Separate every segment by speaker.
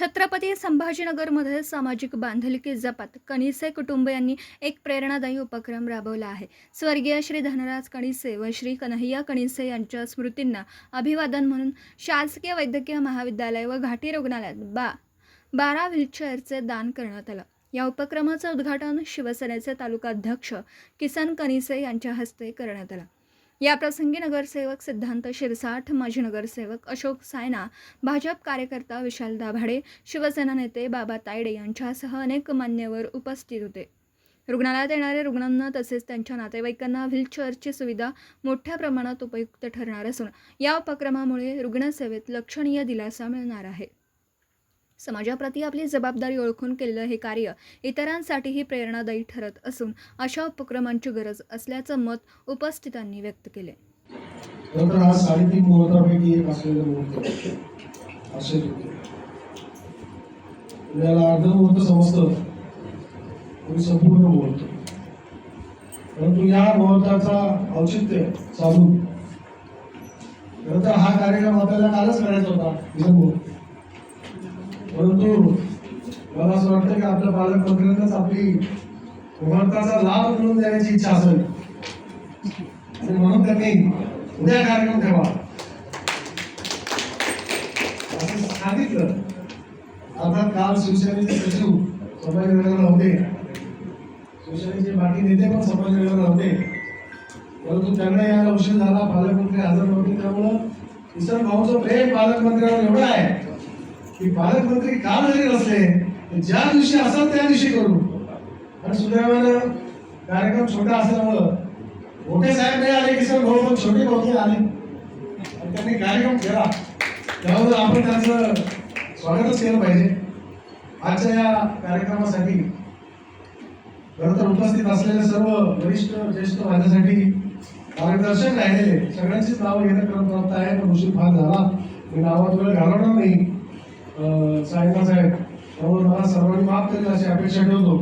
Speaker 1: छत्रपती संभाजीनगरमध्ये सामाजिक बांधिलकी जपत कणिसे कुटुंबियांनी एक प्रेरणादायी उपक्रम राबवला आहे. स्वर्गीय श्री धनराज कणिसे व श्री कन्हैया कणिसे यांच्या स्मृतींना अभिवादन म्हणून शासकीय वैद्यकीय महाविद्यालय व घाटी रुग्णालयात 12 व्हीलचेअरचे दान करण्यात आलं. या उपक्रमाचं उद्घाटन शिवसेनेचे तालुकाध्यक्ष किसन कणिसे यांच्या हस्ते करण्यात आलं. याप्रसंगी नगरसेवक सिद्धांत शिरसाठ, माजी नगरसेवक अशोक सायना, भाजप कार्यकर्ता विशाल दाभाडे, शिवसेना नेते बाबा तायडे यांच्यासह अनेक मान्यवर उपस्थित होते. रुग्णालयात येणाऱ्या रुग्णांना तसेच त्यांच्या नातेवाईकांना व्हीलचेअरची सुविधा मोठ्या प्रमाणात उपयुक्त ठरणार असून या उपक्रमामुळे रुग्णसेवेत लक्षणीय दिलासा मिळणार आहे. समाजाप्रती आपली जबाबदारी ओळखून केलेलं हे कार्य इतरांसाठीही प्रेरणादायी ठरत असून अशा उपक्रमांची गरज असल्याचं मत उपस्थितांनी व्यक्त केले.
Speaker 2: आज 3.5 मुहूर्तापैकी एक असलेलं मुहूर्त असेल. याला अर्ध मुहूर्त समजतं आणि संपूर्ण मुहूर्त. परंतु या मुहूर्ताचा औचित्य साधून हा कार्यक्रम आपल्याला कालच करायचा होता. परंतु मला असं वाटतं की आपल्या पालकमंत्र्यांनाच आपली मुहूर्ताचा लाभ मिळवून देण्याची इच्छा असेल आणि म्हणून त्यांनी उद्या कार्यक्रम ठेवा असं सांगितलं. अर्थात काल शिवसेनेचे सचिव संभाजीनगरला होते, शिवसेनेचे बाकी नेते पण संभाजीनगरला होते, परंतु त्यांना यायला उशीर झाला. पालकमंत्री हजर नव्हते. त्यामुळं किसन भाऊचं प्रेम पालकमंत्र्यांवर एवढं आहे की पालकमंत्री काल जरी नसले ज्या दिवशी असाल त्या दिवशी करू. आणि सुदैवानं कार्यक्रम छोटा असल्यामुळं मोठे साहेब नाही आले, किसन भाऊ पण छोटे भाऊ आले आणि त्यांनी कार्यक्रम केला. त्यामुळे आपण त्यांचं स्वागतच केलं पाहिजे. आजच्या या कार्यक्रमासाठी खरं तर उपस्थित असलेले सर्व वरिष्ठ ज्येष्ठ माझ्यासाठी मार्गदर्शक राहिलेले सगळ्यांचीच नावं घेणं क्रमप्राप्त आहे, पण उशीर फार झाला. मी नावात वेळ घालवणार नाही. साहेब त्यामुळे मला सर्वांनी माफ करेल अशी अपेक्षा ठेवतो.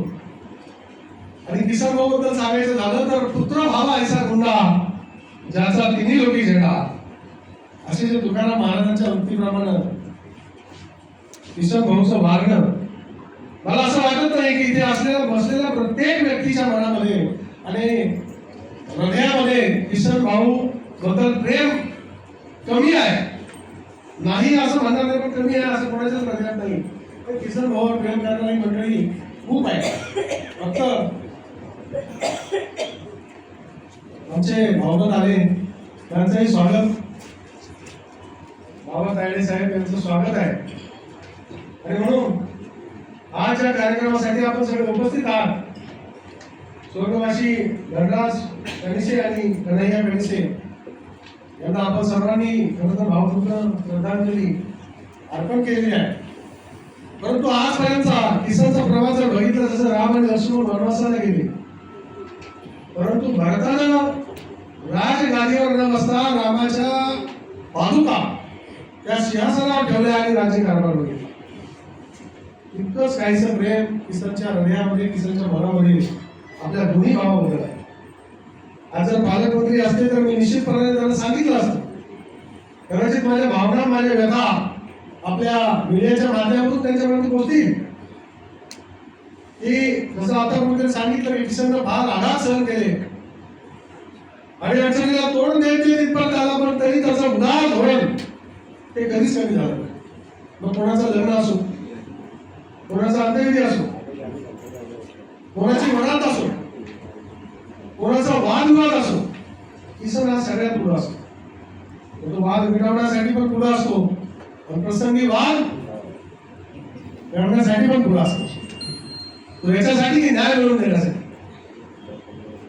Speaker 2: आणि किसन भाऊ बद्दल सांगायचं झालं तर पुत्र भावा ऐसा गुंडा ज्याचा तिन्ही लोकी झेंडा, असे जे तुकाराम महाराजांच्या वृत्तीप्रमाणे किसन भाऊचं वागणं मला असं वाटत नाही की इथे बसलेल्या प्रत्येक व्यक्तीच्या मनामध्ये आणि हृदयामध्ये किसन भाऊ बद्दल प्रेम कमी आहे. नाही असं म्हणणार नाही, पण कमी आहे असं कोणाच्याच हृदयात नाही. किसन भाऊवर प्रेम करणारी मंडळी खूप आहे. फक्त आमचे भावनात आले त्यांचंही स्वागत, बाबा तायडे साहेब यांचं स्वागत आहे. आणि म्हणून आज या कार्यक्रमासाठी आपण सगळे उपस्थित आहात. स्वर्गवासी धनराज कणिसे आणि कन्हैया कणिसे यांना आपण सर्वांनी खरं तर भावपूर्ण श्रद्धांजली अर्पण केलेली आहे. परंतु आजपर्यंतचा किसनचा प्रवास जर बघितला, जसं राम आणि लक्ष्मण वनवासाला गेले, परंतु भरतानं राजगादीवर न बसता रामाच्या पादुका त्या सिंहासनावर ठेवल्या आणि राज्यकारभार बघितला. इतकंच काहीसं प्रेम किसनच्या हृदयामध्ये, किसनच्या मनामध्ये, आपल्या दोन्ही भावामध्ये आहे. आज जर पालकमंत्री असते तर मी निश्चितपणे त्यांना सांगितलं असतं. कदाचित माझ्या भावना, माझ्या व्यथा आपल्या मीडियाच्या माध्यमातून त्यांच्यापर्यंत पोहोचतील. की जसं आता कोणीतरी सांगितलं की किसननं फार आघात सहन केले आणि अडचणीला तोंड द्यायचे तिथपर्यंत आला, पण तरी त्याचं उदार धोरण ते कधीच कमी झालं नाही. मग कोणाचं लग्न असो, कोणाचा अंत्यविधी असो, कोणाची मनात असो, कोणाचा वादविवाद असो, किसन हा सगळ्यात पुढे असतो. तो वाद मिटवण्यासाठी पण पुढे असतो आणि प्रसंगी वाद मिळवण्यासाठी पण पुढे असतो. तो याच्यासाठी न्याय मिळवून देण्यासाठी.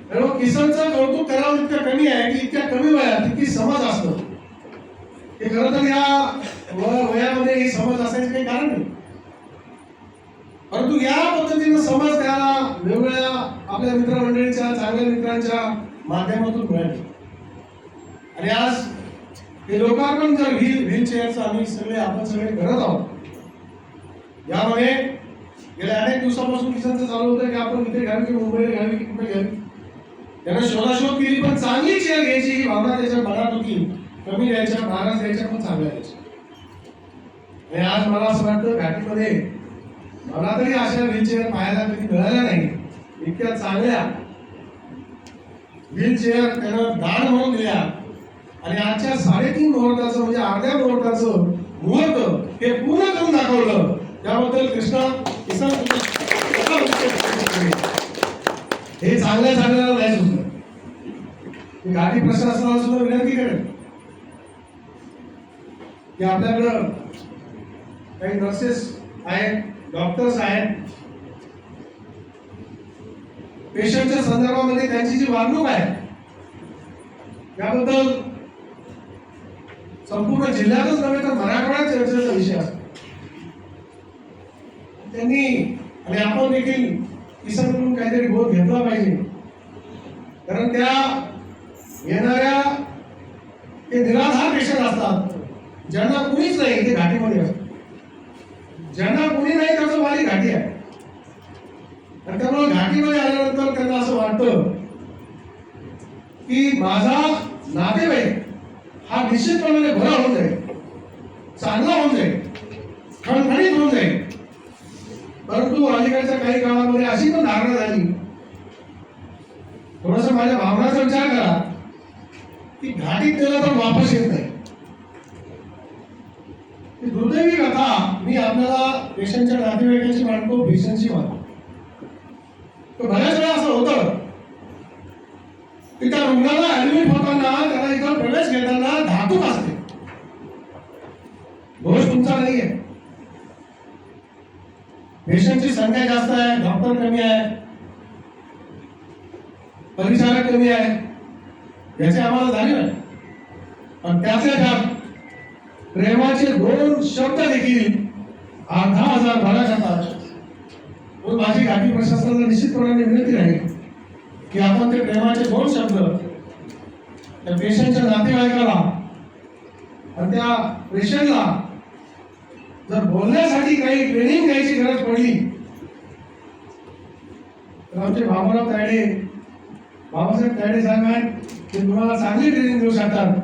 Speaker 2: त्यामुळे किसनचं कौतुक करावं इतकं कमी आहे की इतक्या कमी वयात इतकी समज असतं. हे खरं तर या वयामध्ये ही समज असायची काही कारण नाही. परंतु या पद्धतीनं समज त्याला वेगवेगळ्या आपल्या मित्रमंडळीच्या, चांगल्या मित्रांच्या माध्यमातून मिळाली. आणि आज हे लोकार्पण जर व्हीलचेअरचं आपण सगळे करत आहोत. यामध्ये गेल्या अनेक दिवसापासून किसनचं चालू होतं की आपण इथे घ्यावी की मुंबईला घ्यावी की कुठे घ्यावी. त्यानं शोधाशोध केली, पण चांगली चेअर घ्यायची ही भावना त्याच्या मनात होती. कमी द्यायच्या, महाराज द्यायच्या, पण चांगल्या द्यायच्या. आणि आज मला असं वाटतं घाटीमध्ये मला तरी अशा व्हीलचेअर पाहायला कधी मिळाल्या नाही. इतक्या चांगल्या व्हीलचेअर त्यानं दान म्हणून दिल्या आणि आजच्या 3.5 मुहूर्ताचं म्हणजे अर्ध्या मुहूर्ताचं मुहूर्त हे पूर्ण करून दाखवलं. त्याबद्दल कृष्णा किसन हे चांगल्या चांगल्याला नाही सुचलं. मी घाटी प्रशासनाला सुद्धा विनंती करेन की आपल्याकडं काही नर्सेस आहेत, डॉक्टर्स आहेत, पेशंटच्या संदर्भामध्ये त्यांची जी वागणूक आहे त्याबद्दल संपूर्ण जिल्ह्यातच नव्हे तर मराठवाड्यात चर्चेचा विषय असतो. त्यांनी आणि आपण देखील किसनकडून काहीतरी बोध घेतला पाहिजे. कारण त्या येणाऱ्या ते निराधार पेशंट असतात ज्यांना कुणीच नाही, ते घाटीमध्ये असतात. ज्यांना कुणी नाही त्याचं वाली घाटी आहे. आणि त्यामुळे घाटीमध्ये आल्यानंतर त्यांना असं वाटतं की माझा नातेवाईक हा निश्चितपणे बरा होऊन जाईल, चांगला होऊन जाईल, खणखणीत होऊन जाईल. परंतु अलीकडच्या काही काळामध्ये अशी पण धारणा झाली, थोडस माझ्या भावनाचा विचार करा की घाटीत गेला तर वापस येत नाही. ही दुर्दैवी कथा मी आपल्याला पेशंटच्या नातेवाईकांची मांडतो, पेशंटची मांडतो. बऱ्याच वेळा असं होतं की त्या रुग्णाला ऍडमिट होताना त्याला इथं प्रवेश घेताना धातूक असते. दोष तुमचा नाहीये, पेशंटची संख्या जास्त आहे, डॉक्टर कमी आहे, परिचारक कमी आहे, याची आम्हाला जाणीव आहे. पण त्यातल्या त्यात प्रेमाचे 2 शब्द देखील 10,000 भरा जातात. माझी घाटी प्रशासनाला निश्चितपणे विनंती राहील की आपण ते प्रेमाचे 2 शब्द त्या पेशंटच्या नातेवाईकाला आणि त्या पेशंटला जर बोलण्यासाठी काही ट्रेनिंग घ्यायची गरज पडली तर आमचे बाबासाहेब तायडे साहेब आहेत, ते तुम्हाला चांगली ट्रेनिंग देऊ शकतात.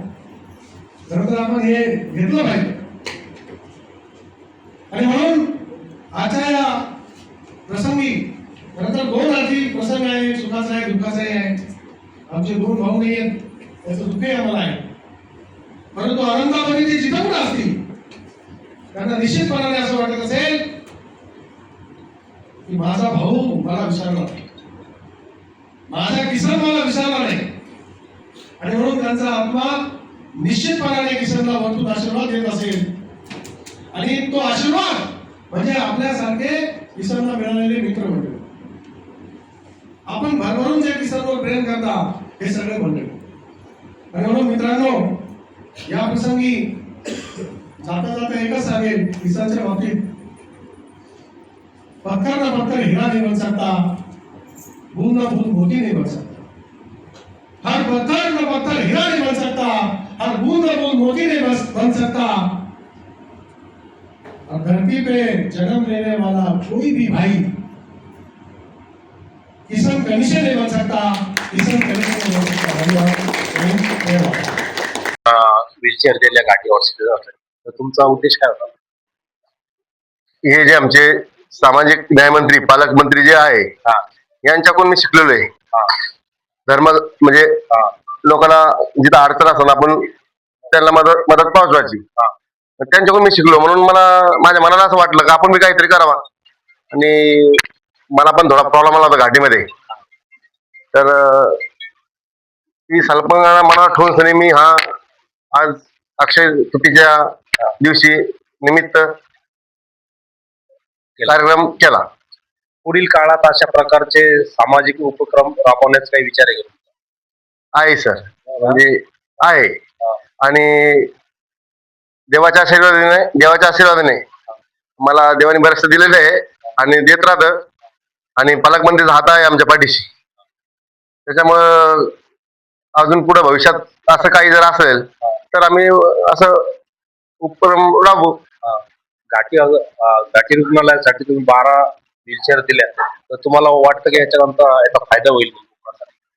Speaker 2: खरं तर आपण हे घेतलं पाहिजे. आणि म्हणून आजच्या या प्रसंगी खरं तर 2 आर्थिक प्रसंग आहे, सुखाचा आहे, दुःखाचाही आहे. आमचे 2 भाऊ नाही आहेत, त्याचं दुःखही आम्हाला आहे. परंतु आनंदामध्ये ते जिथं कुठं असतील त्यांना निश्चितपणाने असं वाटत असेल की माझा भाऊ मला विसरला नाही, माझा किसन मला विसरला नाही. आणि म्हणून त्यांचा आत्मा निश्चितपणाने किसनला वरतून आशीर्वाद देत असेल. आणि तो आशीर्वाद म्हणजे आपल्यासारखे किसनला मिळालेले मित्र मंडळी. आपण भरभरून जे किसनवर प्रेम करता हे सगळे मंडळी. आणि म्हणून मित्रांनो, या प्रसंगी जाता जाता एकच सांगेल, किसनच्या बाबतीत पत्थर ना पत्थर हिरा नहीं बन सकता, बूंद ना बूंद मोती नहीं बन सकता. हर पत्थर ना पत्थर हिरा नहीं बन सकता, हर बूंद ना बूंद मोती नहीं बन सकता. और धरती पे जन्म लेने वाला कोई भी भाई किसन कनिष्ठ नहीं बन सकता, किसन कनिष्ठ नहीं बन सकता.
Speaker 3: व्हीलचेअर दिल्या घाटी हॉस्पिटल, तर तुमचा उद्देश काय होता?
Speaker 4: हे जे आमचे सामाजिक न्यायमंत्री पालकमंत्री जे आहे यांच्याकडून मी शिकलेलो आहे. धर्म म्हणजे लोकांना जिथं अडचण असताना आपण त्यांना मदत पोहोचवायची, त्यांच्याकडून मी शिकलो. म्हणून माझ्या मनाला असं वाटलं की आपण मी काहीतरी करावा. आणि मला पण थोडा प्रॉब्लेम आला होता घाटीमध्ये, तर ती संकल्पना मनात ठेवून मी आज अक्षय तृतीयेच्या दिवशी निमित्त कार्यक्रम केला.
Speaker 3: पुढील काळात अशा प्रकारचे सामाजिक उपक्रम राबवण्याचा काही विचार आहे का?
Speaker 4: आहे सर, म्हणजे आहे. आणि देवाच्या आशीर्वादाने मला देवाने बरंचसं दिलेलं आहे आणि देत राहतं. आणि पालकमंत्रीचा हात आहे आमच्या पाठीशी. त्याच्यामुळं अजून पुढे भविष्यात असं काही जर असेल तर आम्ही असं उपक्रम राबवू.
Speaker 3: घाटी रुग्णालयासाठी तुम्ही 12 व्हीलचेअर दिल्या, तर तुम्हाला वाटतं की याचा फायदा होईल?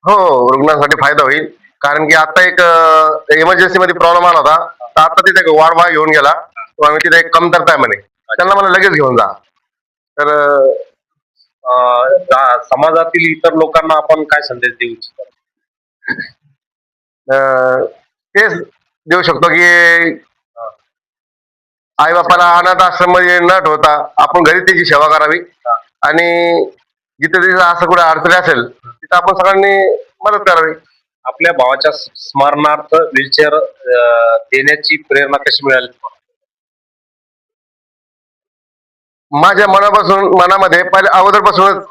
Speaker 4: हो, रुग्णांसाठी फायदा होईल. कारण की आता एक इमर्जन्सी मध्ये प्रॉब्लेम आला होता, तर आता तिथे वाढ घेऊन गेला किंवा आम्ही तिथे एक कमतरता आहे म्हणे, त्यांना मला लगेच घेऊन जा. तर
Speaker 3: समाजातील इतर लोकांना आपण काय संदेश देऊ इच्छिता?
Speaker 4: तेच देऊ शकतो की आई बापाला अनाथ आश्रम मध्ये न ठेवता आपण घरी त्याची सेवा करावी आणि जिथे तिथे असं कुठे अडचणी असेल तिथं आपण सगळ्यांनी मदत करावी.
Speaker 3: आपल्या भावाच्या स्मरणार्थ व्हीलचेअर देण्याची प्रेरणा कशी मिळाली?
Speaker 4: माझ्या मनामध्ये पहिले अगोदरपासूनच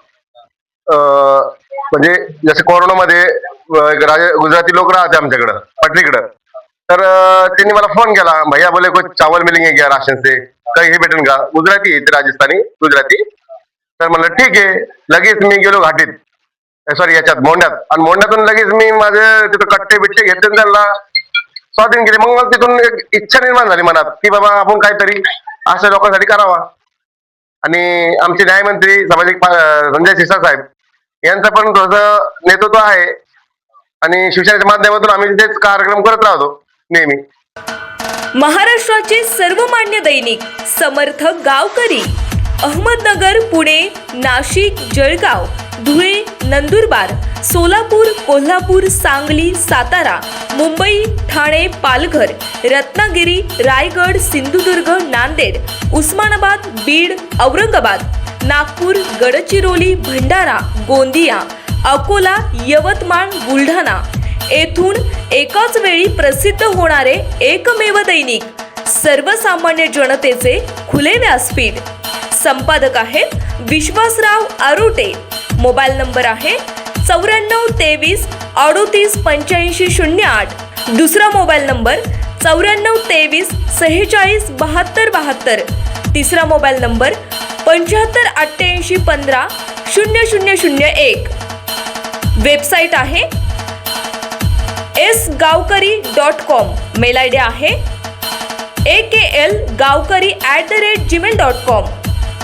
Speaker 4: म्हणजे जसे कोरोनामध्ये गुजराती लोक राहते आमच्याकडं पटरीकडं, तर त्यांनी मला फोन केला, भैया बोले कोई चावल मिलेंगे क्या राशन से, काही हे भेटेल का? गुजराती ते राजस्थानी गुजराती. तर म्हणलं ठीक आहे. लगेच मी गेलो घाटीत, सॉरी याच्यात मोंढ्यात, आणि मोंढ्यातून लगेच मी माझे तिथं कट्टे बिट्टे घेतले आणि त्यांना स्वाधीन केले. मग मला तिथून एक इच्छा निर्माण झाली मनात की बाबा आपण काहीतरी अशा लोकांसाठी करावा. आणि आमचे न्यायमंत्री सामाजिक संजय शिरसाट साहेब यांचं पण थोडंसं नेतृत्व आहे आणि शिवसेनेच्या माध्यमातून आम्ही तेच कार्यक्रम करत राहतो नेहमी.
Speaker 5: महाराष्ट्राचे सर्वमान्य दैनिक समर्थ गावकरी अहमदनगर, पुणे, नाशिक, जळगाव, धुळे, नंदुरबार, सोलापूर, कोल्हापूर, सांगली, सातारा, मुंबई, ठाणे, पालघर, रत्नागिरी, रायगड, सिंधुदुर्ग, नांदेड, उस्मानाबाद, बीड, औरंगाबाद, नागपूर, गडचिरोली, भंडारा, गोंदिया, अकोला, यवतमाळ, बुलढाणा येथून एकाच वेळी प्रसिद्ध होणारे एकमेव दैनिक, सर्वसामान्य जनतेचे खुले व्यासपीठ. संपादक आहेत विश्वासराव आरोटे. मोबाईल नंबर आहे 9423 38 85 08. दुसरा मोबाईल नंबर 9423 46 72 72. तिसरा मोबाईल नंबर 75 88 15 0001. वेबसाईट आहे sgavkari.com. मेल आय डी आहे aklgavkari@gmail.com.